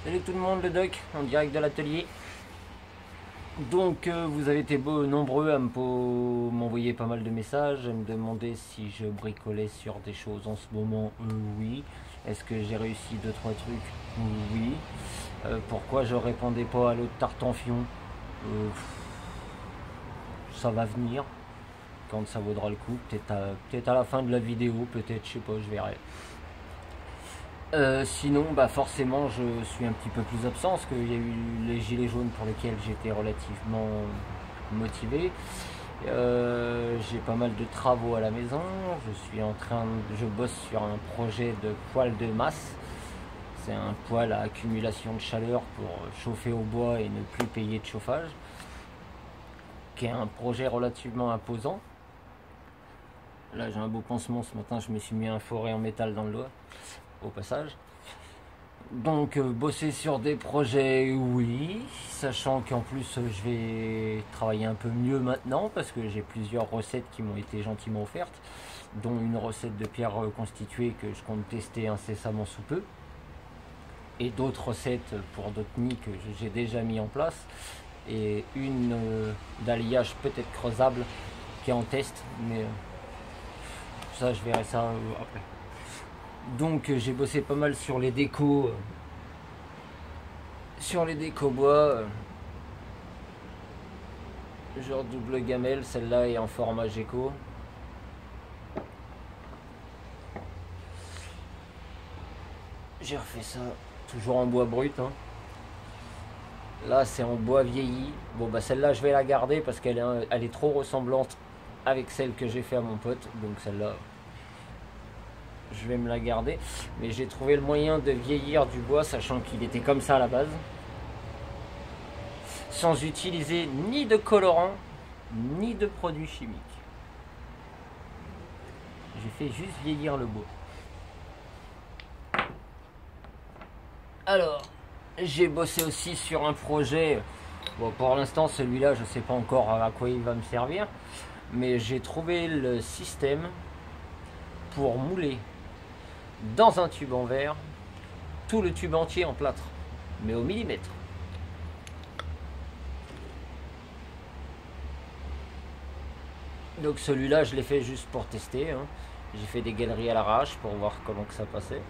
Salut tout le monde, le doc, en direct de l'atelier. Donc vous avez été nombreux à m'envoyer pas mal de messages, à me demander si je bricolais sur des choses en ce moment. Oui. Est-ce que j'ai réussi 2-3 trucs? Oui. Pourquoi je répondais pas à l'autre tartanfion? Euh, Ça va venir, quand ça vaudra le coup. Peut-être à la fin de la vidéo, peut-être, je sais pas, je verrai. Sinon, bah forcément, je suis un petit peu plus absent parce qu'il y a eu les gilets jaunes pour lesquels j'étais relativement motivé. J'ai pas mal de travaux à la maison. Je bosse sur un projet de poêle de masse. C'est un poêle à accumulation de chaleur pour chauffer au bois et ne plus payer de chauffage, qui est un projet relativement imposant. Là, j'ai un beau pansement ce matin. Je me suis mis un forêt en métal dans le doigt, au passage. Donc bosser sur des projets, oui, sachant qu'en plus je vais travailler un peu mieux maintenant parce que j'ai plusieurs recettes qui m'ont été gentiment offertes, dont une recette de pierre constituée que je compte tester incessamment sous peu, et d'autres recettes pour d'autres nids que j'ai déjà mis en place, et une d'alliage peut-être creusable qui est en test, mais ça je verrai ça après. Donc j'ai bossé pas mal sur les décos bois, genre double gamelle. Celle-là est en format Gecko. J'ai refait ça toujours en bois brut, hein. Là c'est en bois vieilli. Bon bah celle-là je vais la garder parce qu'elle est trop ressemblante avec celle que j'ai fait à mon pote, donc celle-là je vais me la garder. Mais j'ai trouvé le moyen de vieillir du bois, sachant qu'il était comme ça à la base, sans utiliser ni de colorant ni de produits chimiques. J'ai fait juste vieillir le bois. Alors, j'ai bossé aussi sur un projet. Bon, pour l'instant, celui-là, je ne sais pas encore à quoi il va me servir, mais j'ai trouvé le système pour mouler dans un tube en verre tout le tube entier en plâtre, mais au millimètre. Donc celui-là, je l'ai fait juste pour tester, hein. J'ai fait des galeries à l'arrache pour voir comment que ça passait.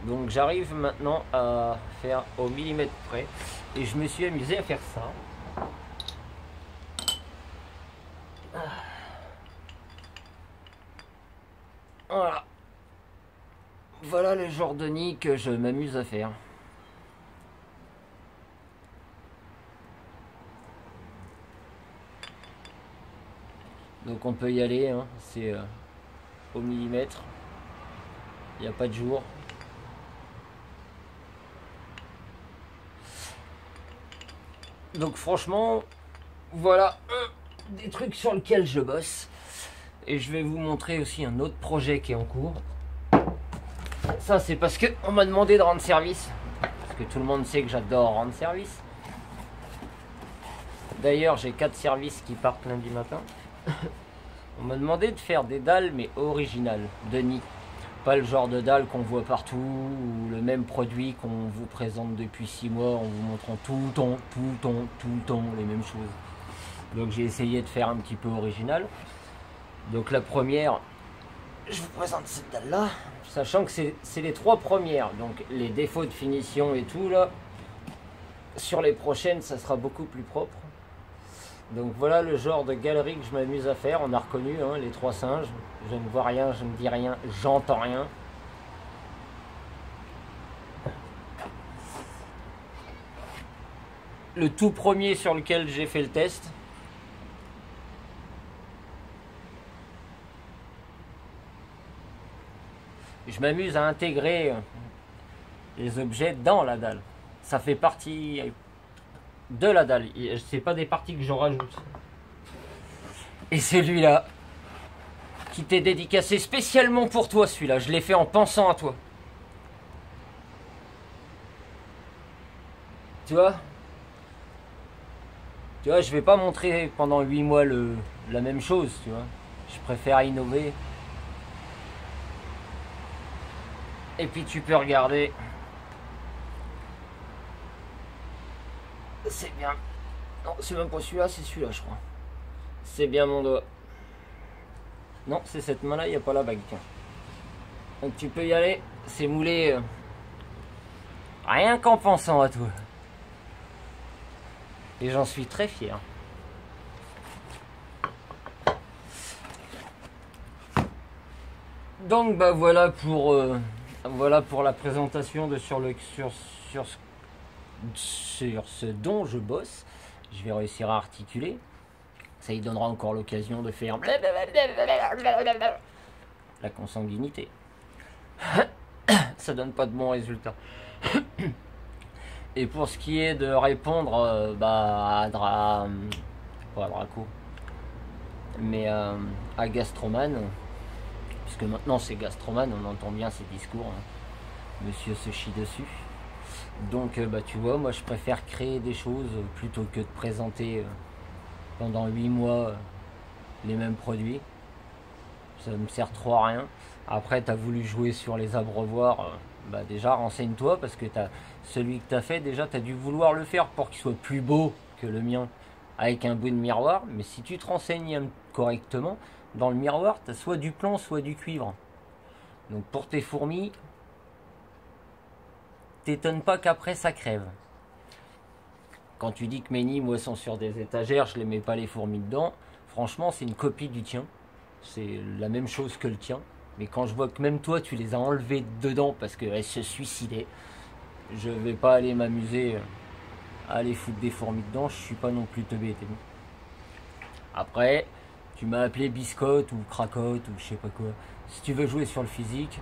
Donc j'arrive maintenant à faire au millimètre près. Et je me suis amusé à faire ça. Voilà. Voilà le genre de nid que je m'amuse à faire. Donc on peut y aller, hein. C'est au millimètre. Il n'y a pas de jour. Donc franchement, voilà des trucs sur lesquels je bosse. Et je vais vous montrer aussi un autre projet qui est en cours. Ça c'est parce qu'on m'a demandé de rendre service. Parce que tout le monde sait que j'adore rendre service. D'ailleurs j'ai 4 services qui partent lundi matin. On m'a demandé de faire des dalles mais originales, de nid. Pas le genre de dalle qu'on voit partout, ou le même produit qu'on vous présente depuis 6 mois en vous montrant tout le temps les mêmes choses. Donc j'ai essayé de faire un petit peu original. Donc la première, je vous présente cette dalle là, sachant que c'est les 3 premières, donc les défauts de finition et tout là, sur les prochaines ça sera beaucoup plus propre. Donc voilà le genre de galerie que je m'amuse à faire. On a reconnu, hein, les 3 singes. Je ne vois rien, je ne dis rien, j'entends rien. Le tout premier sur lequel j'ai fait le test. Je m'amuse à intégrer les objets dans la dalle. Ça fait partie de la dalle. C'est pas des parties que j'en rajoute. Et celui-là, qui t'est dédicacé spécialement pour toi, celui-là, je l'ai fait en pensant à toi. Tu vois, je vais pas montrer pendant 8 mois la même chose, tu vois. Je préfère innover. Et puis tu peux regarder C'est bien. Non, c'est même pas celui-là, c'est celui-là, je crois. C'est bien mon doigt. Non, c'est cette main-là, il n'y a pas la bague. Tiens. Donc tu peux y aller. C'est moulé. Rien qu'en pensant à toi. Et j'en suis très fier. Donc bah voilà pour la présentation de sur ce dont je bosse. Je vais réussir à articuler. Ça y donnera encore l'occasion de faire la consanguinité. Ça donne pas de bons résultats. Et pour ce qui est de répondre à Draco, mais à Gastroman, puisque maintenant c'est Gastroman, on entend bien ses discours, hein. Monsieur se chie dessus. Donc tu vois, moi je préfère créer des choses plutôt que de présenter pendant 8 mois les mêmes produits. Ça me sert trop à rien. Après tu as voulu jouer sur les abreuvoirs, déjà renseigne-toi, parce que celui que tu as fait, déjà tu as dû vouloir le faire pour qu'il soit plus beau que le mien avec un bout de miroir. Mais si tu te renseignes correctement, dans le miroir tu as soit du plomb soit du cuivre. Donc pour tes fourmis, t'étonne pas qu'après ça crève. Quand tu dis que mes nids, moi, sont sur des étagères, je les mets pas les fourmis dedans, franchement c'est une copie du tien. C'est la même chose que le tien. Mais quand je vois que même toi tu les as enlevés dedans parce qu'elles se suicidaient, je vais pas aller m'amuser à aller foutre des fourmis dedans, je suis pas non plus teubé. Après, tu m'as appelé biscotte ou cracotte ou je sais pas quoi. Si tu veux jouer sur le physique,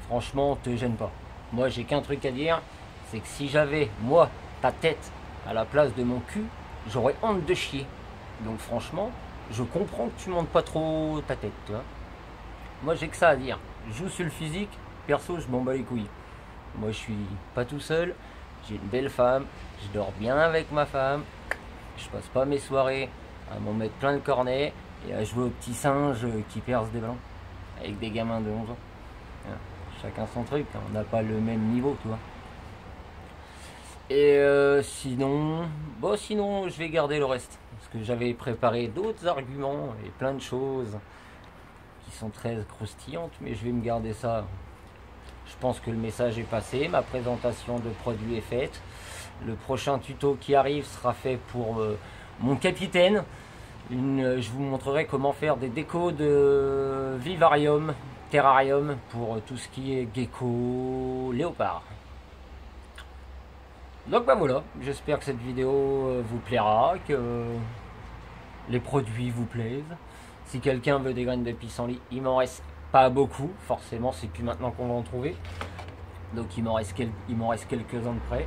franchement te gêne pas. Moi j'ai qu'un truc à dire, c'est que si j'avais moi ta tête à la place de mon cul, j'aurais honte de chier. Donc franchement, je comprends que tu montes pas trop ta tête, tu vois. Moi j'ai que ça à dire. Joue sur le physique, perso je m'en bats les couilles. Moi je suis pas tout seul, j'ai une belle femme, je dors bien avec ma femme, je passe pas mes soirées à m'en mettre plein le cornet et à jouer aux petits singes qui percent des ballons avec des gamins de 11 ans. Chacun son truc, on n'a pas le même niveau, tu vois. Et sinon je vais garder le reste. Parce que j'avais préparé d'autres arguments et plein de choses qui sont très croustillantes, mais je vais me garder ça. Je pense que le message est passé, ma présentation de produit est faite. Le prochain tuto qui arrive sera fait pour mon capitaine. Je vous montrerai comment faire des décos de vivarium, terrarium pour tout ce qui est gecko, léopard. Donc voilà, j'espère que cette vidéo vous plaira, que les produits vous plaisent. Si quelqu'un veut des graines de pissenlit, il m'en reste pas beaucoup, forcément c'est plus maintenant qu'on va en trouver. Donc il m'en reste quelques-uns de près.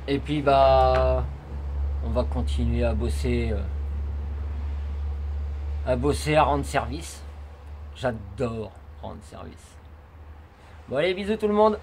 Et puis on va continuer à bosser, à rendre service. J'adore rendre service. Bon allez, bisous tout le monde.